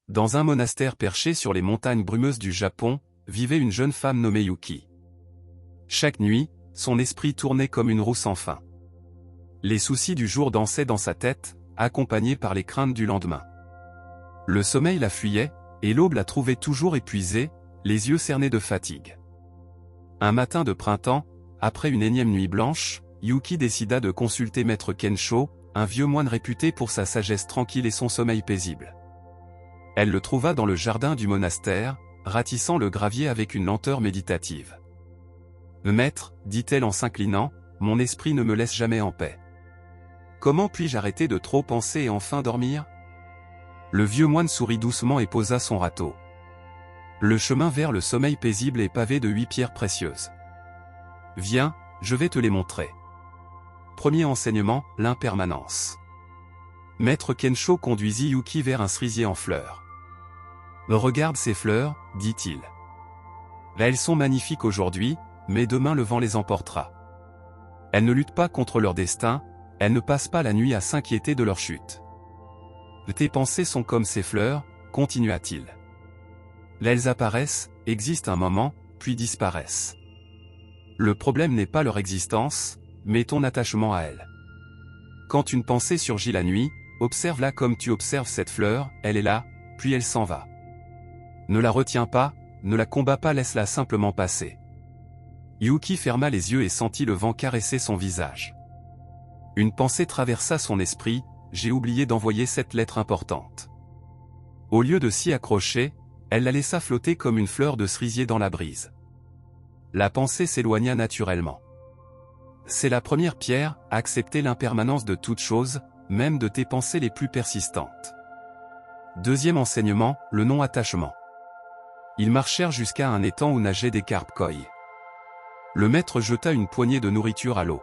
dans un monastère perché sur les montagnes brumeuses du Japon, vivait une jeune femme nommée Yuki. Chaque nuit, son esprit tournait comme une roue sans fin. Les soucis du jour dansaient dans sa tête, accompagnés par les craintes du lendemain. Le sommeil la fuyait, et l'aube la trouvait toujours épuisée, les yeux cernés de fatigue. Un matin de printemps, après une énième nuit blanche, Yuki décida de consulter Maître Kensho, un vieux moine réputé pour sa sagesse tranquille et son sommeil paisible. Elle le trouva dans le jardin du monastère, ratissant le gravier avec une lenteur méditative. « Maître, dit-elle en s'inclinant, mon esprit ne me laisse jamais en paix. Comment puis-je arrêter de trop penser et enfin dormir ?» Le vieux moine sourit doucement et posa son râteau. Le chemin vers le sommeil paisible est pavé de 8 pierres précieuses. Viens, je vais te les montrer. Premier enseignement, l'impermanence. Maître Kensho conduisit Yuki vers un cerisier en fleurs. Regarde ces fleurs, dit-il. Elles sont magnifiques aujourd'hui, mais demain le vent les emportera. Elles ne luttent pas contre leur destin, elles ne passent pas la nuit à s'inquiéter de leur chute. Tes pensées sont comme ces fleurs, continua-t-il. Elles apparaissent, existent un moment, puis disparaissent. Le problème n'est pas leur existence, mais ton attachement à elles. Quand une pensée surgit la nuit, observe-la comme tu observes cette fleur, elle est là, puis elle s'en va. Ne la retiens pas, ne la combats pas, laisse-la simplement passer. Yuki ferma les yeux et sentit le vent caresser son visage. Une pensée traversa son esprit, j'ai oublié d'envoyer cette lettre importante. Au lieu de s'y accrocher, elle la laissa flotter comme une fleur de cerisier dans la brise. La pensée s'éloigna naturellement. C'est la première pierre, accepter l'impermanence de toute chose, même de tes pensées les plus persistantes. Deuxième enseignement, le non-attachement. Ils marchèrent jusqu'à un étang où nageaient des carpes koi. Le maître jeta une poignée de nourriture à l'eau.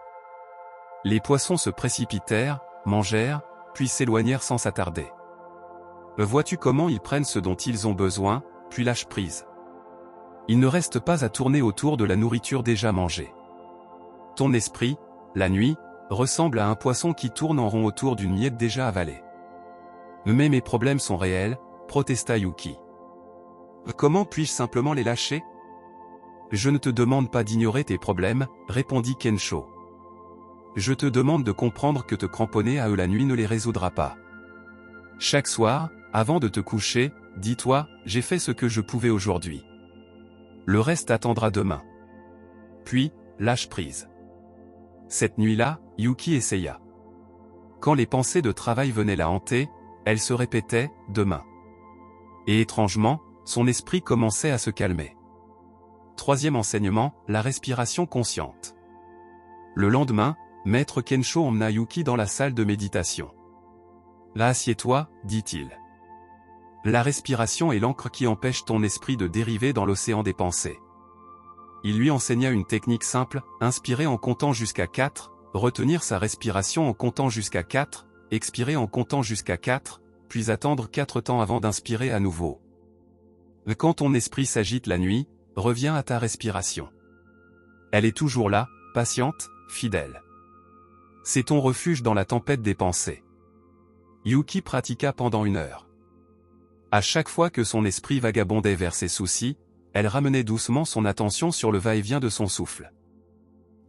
Les poissons se précipitèrent, mangèrent, puis s'éloignèrent sans s'attarder. Vois-tu comment ils prennent ce dont ils ont besoin, puis lâchent prise. Ils ne restent pas à tourner autour de la nourriture déjà mangée. Ton esprit, la nuit, ressemble à un poisson qui tourne en rond autour d'une miette déjà avalée. Mais mes problèmes sont réels, protesta Yuki. Comment puis-je simplement les lâcher? Je ne te demande pas d'ignorer tes problèmes, répondit Kensho. Je te demande de comprendre que te cramponner à eux la nuit ne les résoudra pas. Chaque soir, avant de te coucher, dis-toi, j'ai fait ce que je pouvais aujourd'hui. Le reste attendra demain. Puis, lâche prise. Cette nuit-là, Yuki essaya. Quand les pensées de travail venaient la hanter, elle se répétait « demain ». Et étrangement, son esprit commençait à se calmer. Troisième enseignement, la respiration consciente. Le lendemain, Maître Kensho emmena Yuki dans la salle de méditation. « Là, assieds-toi, dit-il. La respiration est l'encre qui empêche ton esprit de dériver dans l'océan des pensées. » Il lui enseigna une technique simple, inspirer en comptant jusqu'à 4, retenir sa respiration en comptant jusqu'à 4, expirer en comptant jusqu'à 4, puis attendre 4 temps avant d'inspirer à nouveau. Quand ton esprit s'agite la nuit, reviens à ta respiration. Elle est toujours là, patiente, fidèle. C'est ton refuge dans la tempête des pensées. Yuki pratiqua pendant 1 heure. À chaque fois que son esprit vagabondait vers ses soucis, elle ramenait doucement son attention sur le va-et-vient de son souffle.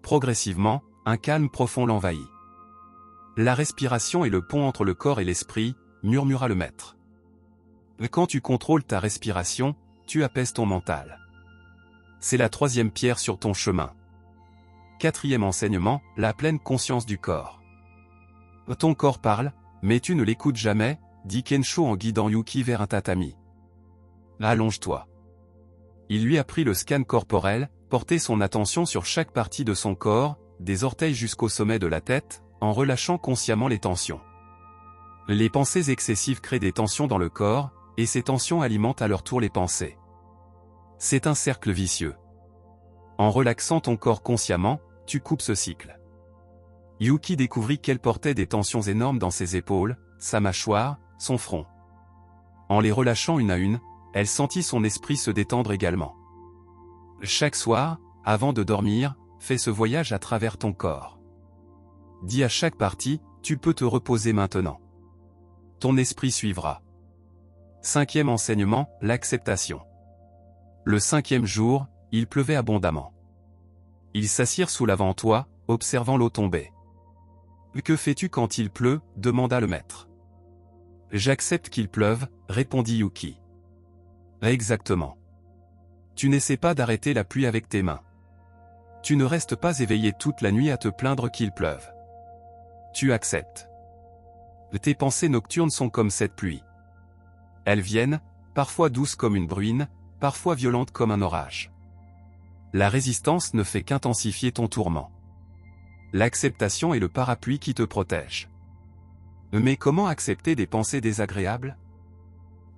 Progressivement, un calme profond l'envahit. La respiration est le pont entre le corps et l'esprit, murmura le maître. Quand tu contrôles ta respiration, tu apaises ton mental. C'est la 3e pierre sur ton chemin. 4e enseignement, la pleine conscience du corps. Ton corps parle, mais tu ne l'écoutes jamais, dit Kensho en guidant Yuki vers un tatami. Allonge-toi. Il lui apprit le scan corporel, porter son attention sur chaque partie de son corps, des orteils jusqu'au sommet de la tête, en relâchant consciemment les tensions. Les pensées excessives créent des tensions dans le corps, et ces tensions alimentent à leur tour les pensées. C'est un cercle vicieux. En relaxant ton corps consciemment, tu coupes ce cycle. Yuki découvrit qu'elle portait des tensions énormes dans ses épaules, sa mâchoire, son front. En les relâchant une à une, elle sentit son esprit se détendre également. Chaque soir, avant de dormir, fais ce voyage à travers ton corps. Dis à chaque partie, tu peux te reposer maintenant. Ton esprit suivra. Cinquième enseignement, l'acceptation. Le cinquième jour, il pleuvait abondamment. Ils s'assirent sous l'avant-toit, observant l'eau tomber. « Que fais-tu quand il pleut » demanda le maître. « J'accepte qu'il pleuve » répondit Yuki. « Exactement. Tu n'essaies pas d'arrêter la pluie avec tes mains. Tu ne restes pas éveillé toute la nuit à te plaindre qu'il pleuve. Tu acceptes. Tes pensées nocturnes sont comme cette pluie. Elles viennent, parfois douces comme une bruine, parfois violentes comme un orage. La résistance ne fait qu'intensifier ton tourment. L'acceptation est le parapluie qui te protège. Mais comment accepter des pensées désagréables?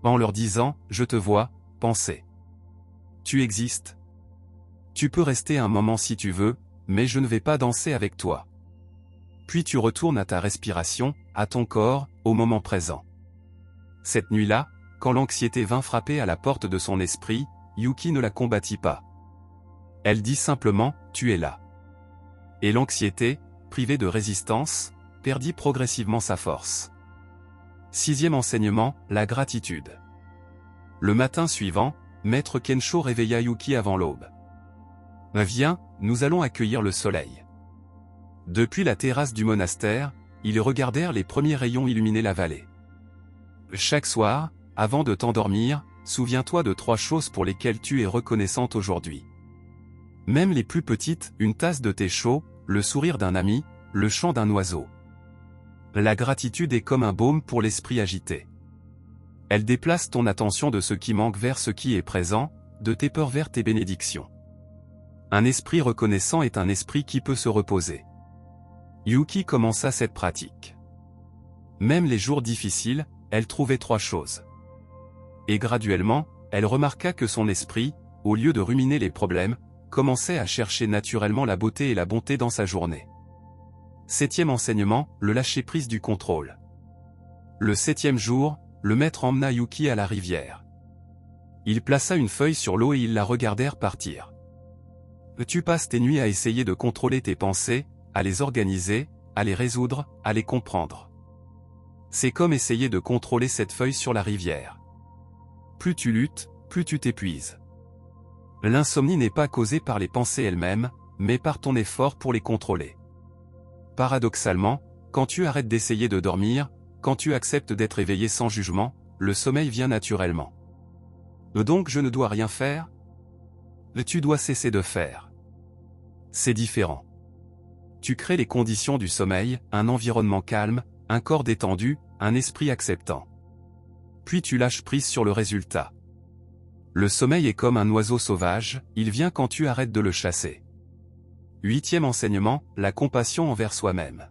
En leur disant « Je te vois, penser. Tu existes. Tu peux rester un moment si tu veux, mais je ne vais pas danser avec toi. » Puis tu retournes à ta respiration, à ton corps, au moment présent. Cette nuit-là, quand l'anxiété vint frapper à la porte de son esprit, Yuki ne la combattit pas. Elle dit simplement « Tu es là ». Et l'anxiété, privée de résistance, perdit progressivement sa force. Sixième enseignement, la gratitude. Le matin suivant, Maître Kensho réveilla Yuki avant l'aube. « Viens, nous allons accueillir le soleil. » Depuis la terrasse du monastère, ils regardèrent les premiers rayons illuminer la vallée. Chaque soir, avant de t'endormir, souviens-toi de 3 choses pour lesquelles tu es reconnaissante aujourd'hui. Même les plus petites, une tasse de thé chaud, le sourire d'un ami, le chant d'un oiseau. La gratitude est comme un baume pour l'esprit agité. Elle déplace ton attention de ce qui manque vers ce qui est présent, de tes peurs vers tes bénédictions. Un esprit reconnaissant est un esprit qui peut se reposer. Yuki commença cette pratique. Même les jours difficiles, elle trouvait 3 choses. Et graduellement, elle remarqua que son esprit, au lieu de ruminer les problèmes, commençait à chercher naturellement la beauté et la bonté dans sa journée. Septième enseignement, le lâcher-prise du contrôle. Le 7e jour, le maître emmena Yuki à la rivière. Il plaça une feuille sur l'eau et ils la regardèrent partir. Tu passes tes nuits à essayer de contrôler tes pensées, à les organiser, à les résoudre, à les comprendre. C'est comme essayer de contrôler cette feuille sur la rivière. Plus tu luttes, plus tu t'épuises. L'insomnie n'est pas causée par les pensées elles-mêmes, mais par ton effort pour les contrôler. Paradoxalement, quand tu arrêtes d'essayer de dormir, quand tu acceptes d'être éveillé sans jugement, le sommeil vient naturellement. Donc je ne dois rien faire? Tu dois cesser de faire. C'est différent. Tu crées les conditions du sommeil, un environnement calme, un corps détendu, un esprit acceptant. Puis tu lâches prise sur le résultat. Le sommeil est comme un oiseau sauvage, il vient quand tu arrêtes de le chasser. 8e enseignement, la compassion envers soi-même.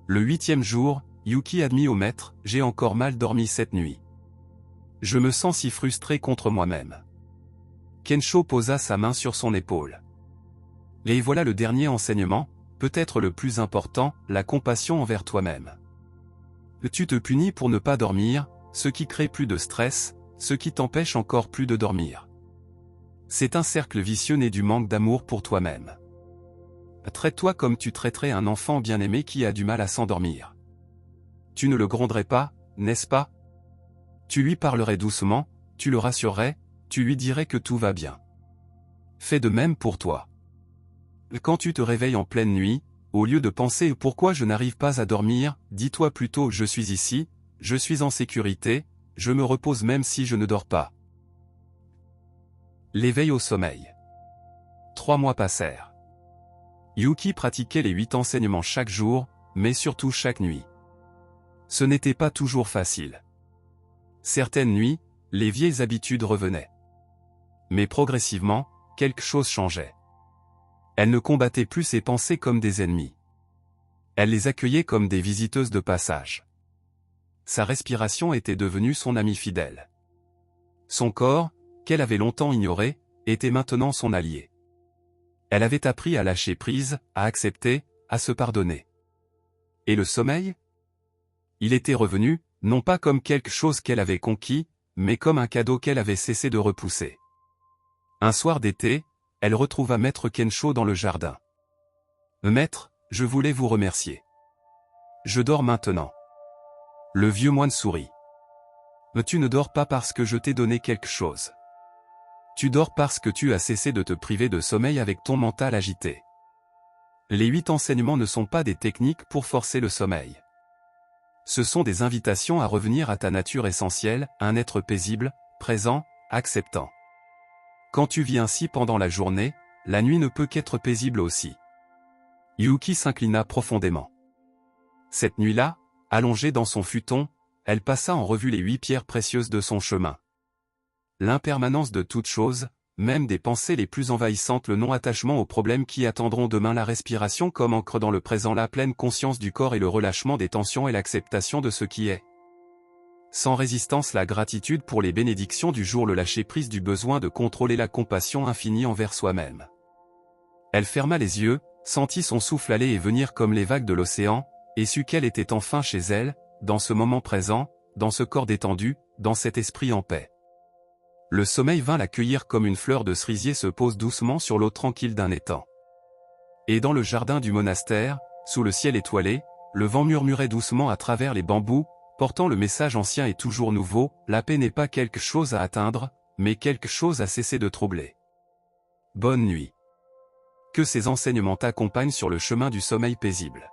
Le 8e jour, Yuki admit au maître, « J'ai encore mal dormi cette nuit. Je me sens si frustré contre moi-même. » Kensho posa sa main sur son épaule. Et voilà le dernier enseignement, peut-être le plus important, la compassion envers toi-même. Tu te punis pour ne pas dormir, ce qui crée plus de stress, ce qui t'empêche encore plus de dormir. C'est un cercle vicieux né du manque d'amour pour toi-même. Traite-toi comme tu traiterais un enfant bien-aimé qui a du mal à s'endormir. Tu ne le gronderais pas, n'est-ce pas? Tu lui parlerais doucement, tu le rassurerais, tu lui dirais que tout va bien. Fais de même pour toi. Quand tu te réveilles en pleine nuit, au lieu de penser « pourquoi je n'arrive pas à dormir », dis-toi plutôt « je suis ici, je suis en sécurité, je me repose même si je ne dors pas ». L'éveil au sommeil. 3 mois passèrent. Yuki pratiquait les 8 enseignements chaque jour, mais surtout chaque nuit. Ce n'était pas toujours facile. Certaines nuits, les vieilles habitudes revenaient. Mais progressivement, quelque chose changeait. Elle ne combattait plus ses pensées comme des ennemis. Elle les accueillait comme des visiteuses de passage. Sa respiration était devenue son amie fidèle. Son corps, qu'elle avait longtemps ignoré, était maintenant son allié. Elle avait appris à lâcher prise, à accepter, à se pardonner. Et le sommeil? Il était revenu, non pas comme quelque chose qu'elle avait conquis, mais comme un cadeau qu'elle avait cessé de repousser. Un soir d'été, elle retrouva Maître Kensho dans le jardin. « Maître, je voulais vous remercier. Je dors maintenant. » Le vieux moine sourit. Mais tu ne dors pas parce que je t'ai donné quelque chose. Tu dors parce que tu as cessé de te priver de sommeil avec ton mental agité. Les 8 enseignements ne sont pas des techniques pour forcer le sommeil. Ce sont des invitations à revenir à ta nature essentielle, un être paisible, présent, acceptant. Quand tu vis ainsi pendant la journée, la nuit ne peut qu'être paisible aussi. Yuki s'inclina profondément. Cette nuit-là, allongée dans son futon, elle passa en revue les 8 pierres précieuses de son chemin. L'impermanence de toute chose, même des pensées les plus envahissantes, le non-attachement aux problèmes qui attendront demain, la respiration comme ancre dans le présent, la pleine conscience du corps et le relâchement des tensions et l'acceptation de ce qui est. Sans résistance, la gratitude pour les bénédictions du jour, le lâcher-prise du besoin de contrôler, la compassion infinie envers soi-même. Elle ferma les yeux, sentit son souffle aller et venir comme les vagues de l'océan, et sut qu'elle était enfin chez elle, dans ce moment présent, dans ce corps détendu, dans cet esprit en paix. Le sommeil vint l'accueillir comme une fleur de cerisier se pose doucement sur l'eau tranquille d'un étang. Et dans le jardin du monastère, sous le ciel étoilé, le vent murmurait doucement à travers les bambous, portant le message ancien et toujours nouveau: la paix n'est pas quelque chose à atteindre, mais quelque chose à cesser de troubler. Bonne nuit. Que ces enseignements t'accompagnent sur le chemin du sommeil paisible.